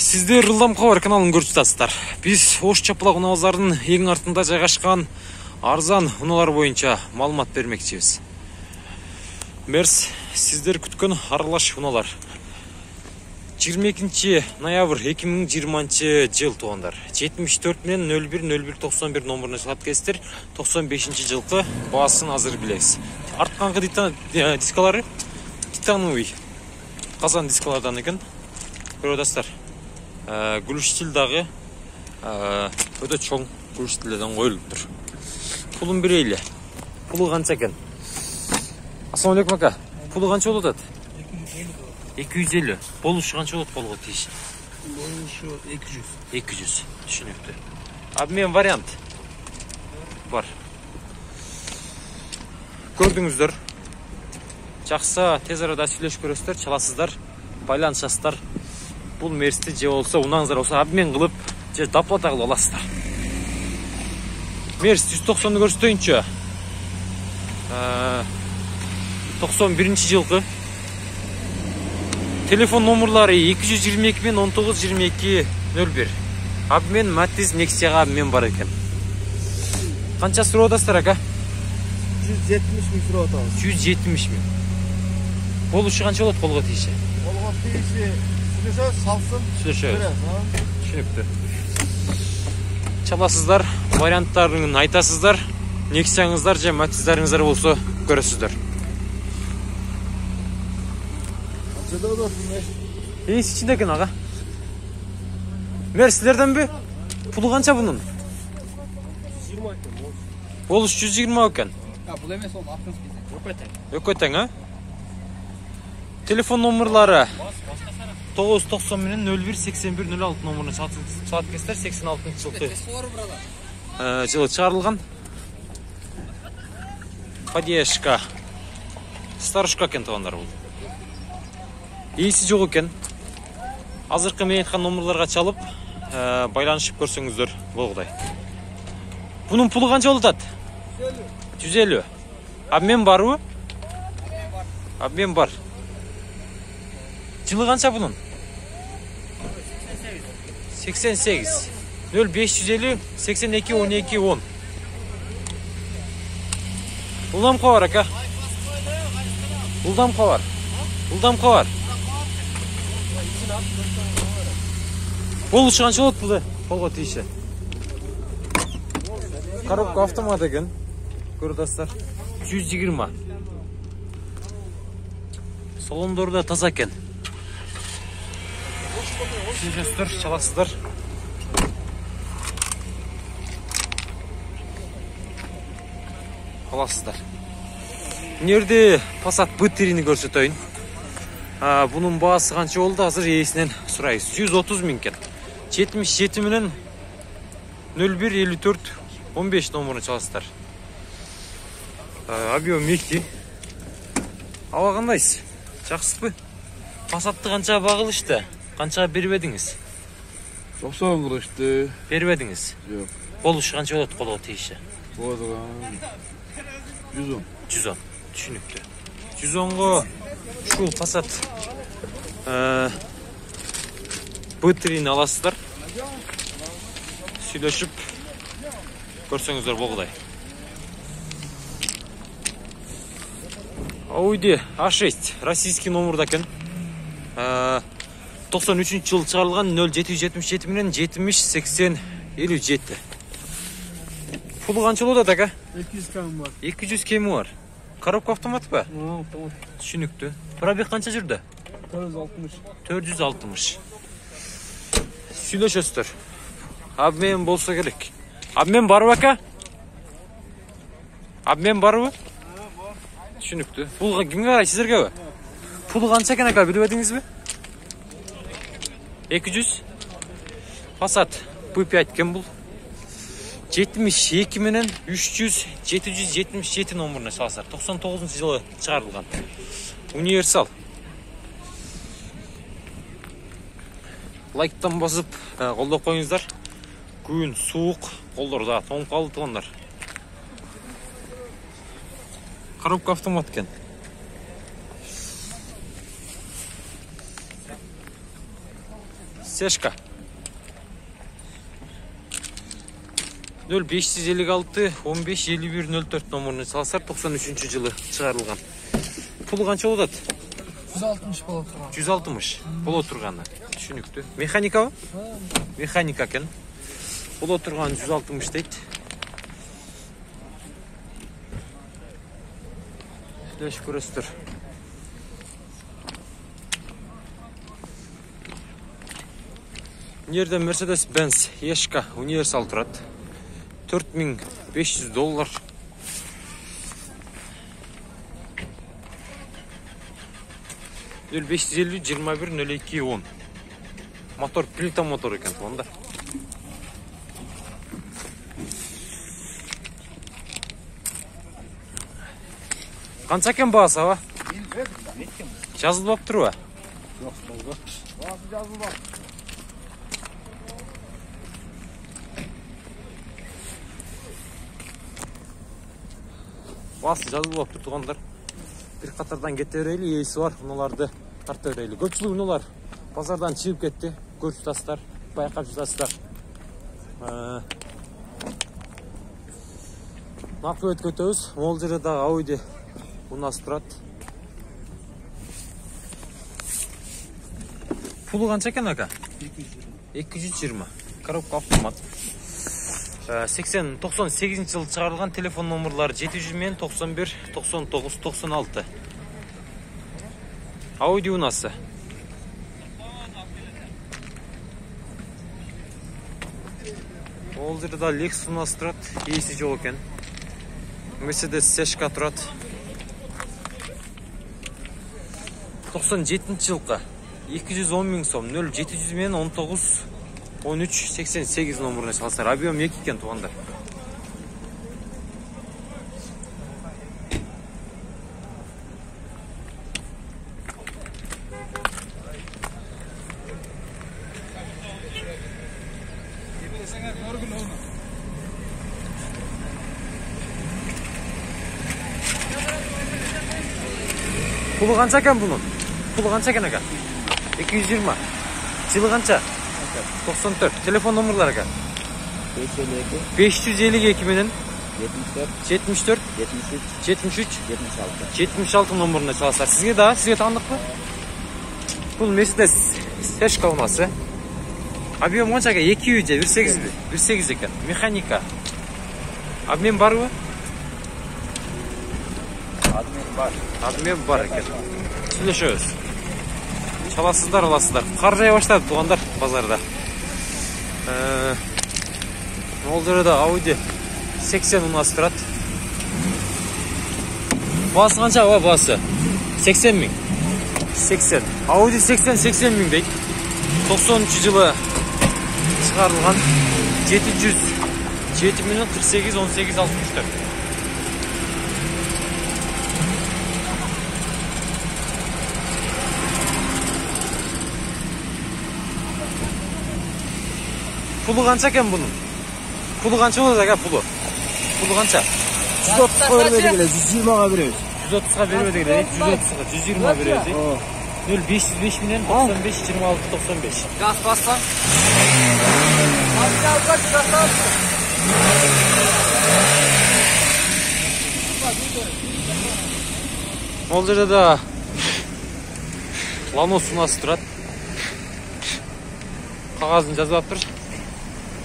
Сиздер Ылдам Кабар каналын көрүп жатасыздар. Биз Ош Чапалак унааларынын эң артында жайгашкан арзан унаалар боюнча маалымат бермекчибиз. Мерс, сиздер күткөн аралаш унаалар. 22 ноябрь 2020 жыл туугандар. 74 менен 010191 номуруна чалат кесиптер. 95 жылкы баасын азыр билебиз. Артканкы дискалары титановый казан дискалардан экен. Көрүп атасыздар. Гүлүш стилдагы өтө чоң гүлүш стилден коюлуптур. Пулун берейли. Пулу канча экен? Ассалам алейкум ака. Пулу канча болот атат? 250. Болушу канча болот колго тийиш? Болушу 200. 200. Түшүнүктүү. Обмен вариант бар. Көрдүңүздөр. Жакса тез арада сүйлөшүп көрөсүздөр, чаласыздар, байланышасыздар. Бул мерсти же болсо унаңыздар болсо обмен кылып же доплата кылып аласыздар. Мерс 190-ды көрсөтөйүнчү. 91 жылкы. Телефон номерлары 222 мен 192201. Обмен Матиз Нексияга обмен бар экен. Канча сурап атасыздар ака? 170 миң сурап атабыз. 170 миң. Болушу канча болот колго тийиши? Колго тийиши салсын. Түшүнүктүү. Чаласыздар, варианттарын айтасыздар, Нексияңыздар же Матиздарыңыздар болсо көрөсүздөр. Эйс ичинде экен ага. Мер силерденби? Пулу канча бунун? 120 экен. Болуш 120 экен. Бул эмес, ол артыңыз Өкөтең, а? Телефон номерлары 990 менен 018106 номуруна чалат кесиптер. 86 жылкы жылы чыгарылган. Поддержка. Старушка экен туугандар бул. Эйси жок экен. Азыркы мен айткан номерларга чалып, байланышып көрсөңүздөр болгудай. Бунун пулу канча болот атат? 150. Обмен барбы? Обмен бар. Жылы канча бунун? 88. 0550 82 12 10. Ылдам Кабар ака. Ылдам Кабар. Ылдам Кабар. Болушу канча болот бул? Колго тийиши. Коробка автомат экен. Көрүп атасыздар. 120. Салондору да таза экен. Сүйлөшүздөр, чаласыздар. Аласыздар. Нерде Passat B3-ни көрсөтөйүн. Бунун баасы канча болду? Азыр ээсинен сурайбыз. 130 миң экен. 77 менен 0154 15 номуруна чаласыздар. Объем мекти. Аба кандайсыз? Жакшысызбы? Passat'ты канча багылышты? Канча бербедиңиз? 90 кылышты. Бербедиңиз? Жок. Болушу канча болот колго тийиши? Болот 110. 110. Түшүнүктүү. 110го ушул Passat B3-ни аласыздар. Сүйлөшүп көрсөңүздөр болгудай. Audi A6 российский номурда экен. 93 жыл чыгарылган 0777 менен 7080 57. Пулу канча болот ака? 200 км бар. 200 км бар. Коробка автомат ба? Автомат. Түшүнүктүү. Пробег канча жүрдү? 460. 460. Сүйлөшөсүздөр. Обмен болсо керек. Обмен барбы ака? Обмен барбы? Түшүнүктүү. Пулга кимге карайт, сиздергеби? Пулу канча экен ака, билбедиңизби? 200. Passat B5 экен бул. 72 менен 300 777 номуруна чаласыздар. 99 жылы чыгарылган. Универсал. Лайктан басып, колдоп коюңуздар. Күн суук, колдор да тоңуп калды туугандар. Коробка автомат экен. Сешка. 0556 15 51 04 номеріне салсар 93 жылы шығарылған. Пұлы қанша болады? 160 болады. 160 бұл отырғаны. Түсінікті. Механика ба? Механика екен. Бұл отырған 160 дейді. Флеш көресіздер. Нерде Mercedes-Benz Ешка универсал тұрады. $4500. 0550 21 02 10. Мотор плита мотор екен онда. Қанша екен бағасы, аба? Жазылып тұр ба? Басы жазылып тұр туғандар. Bir қатардан кете берейлі, ейсі бар, ұналарды тарта берейлі. Көпшілік ұналар базардан шығып кетті. Көріп жатасыздар, байқап жатасыздар. Нақы өт көтөбүз. Ол жерде Audi ұнасы тұрады. Пулы қанша екен ака? 220. Коробка автомат. 98 жыл шығарылған телефон номерлары 700 мен 91 99 96. Audi ұнасы. Ол жерде Lexus ұнасы тұрады. Ейсі жоқ екен. Mercedes Сешка тұрады. 97 жылғы 210 мың сом 0700 мен 19 13 88 номеріне салсар. Объем 2 екен туғандар. Пулы қанша екен бұның? Пулы қанша екен ака? 220. Жылы қанша? 94. Telefon номерлары ака? 552 менен 74 73 76 номеріне саласар. Сізге да? Сізге таңдық па? Бұл Mercedes Сешка ұнасы. Объем қанша ака? 2 үйде 1.8 екен. Механика. Обмен бар ба? Адмен бар екен. Сөйлешеміз. Çalasızlar olasızlar. Қаржая başladı туғандар базарда. Ол жерде Audi 80 ұнасы тұрады. Басы қанша ба басы? 80 мың. 80. Audi 80 мың дейді. 93 жылы шығарылған. 707 миллион 48 18 64. Pulu қанша екен бұның? Pulu қанша болады аға pulu? Pulu қанша? 130'a vermedi bile, 120'a veriyoruz. 130'a vermedi bile, 130'a 120'a veriyoruz. 0505 milyon 95 26 95. Gaz bassan. Ол жерде да Lanos ұнасы тұрады. Қағазын жазып тұр.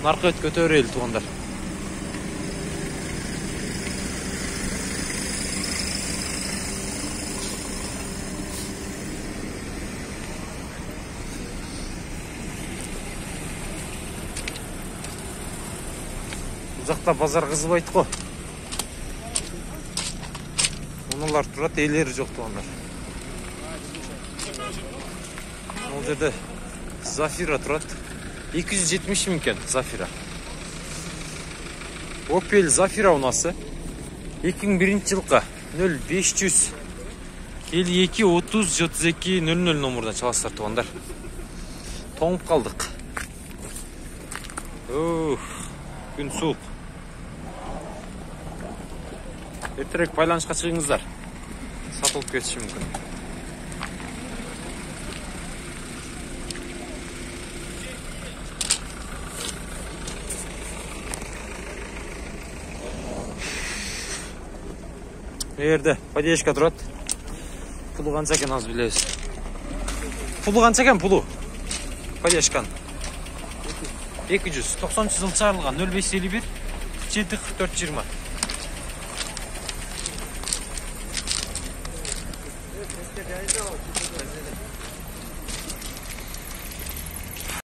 Нарқы өт көтерейлі туғандар. Ұзақта базар қызып айты қой. Оналар тұрады, елері жоқ туғандар. Ол жерде Зафира тұрады. 270 мың екен Зафира. Opel Zafira ұнасы 2001 жылғы 0500 52 30 32 00 номерден çalasыздар туғандар. Тоңып қалдық. Күн суық. Ертерек байланысқа шығыңыздар. Сатылып кетіші мүмкін. Bu yerде поддержка турат. Пулу канча экен азыр билебиз. Пулу канча экен пулу? Поддержкан. 200. 90-жыл чыгарылган 0551 47 44 20.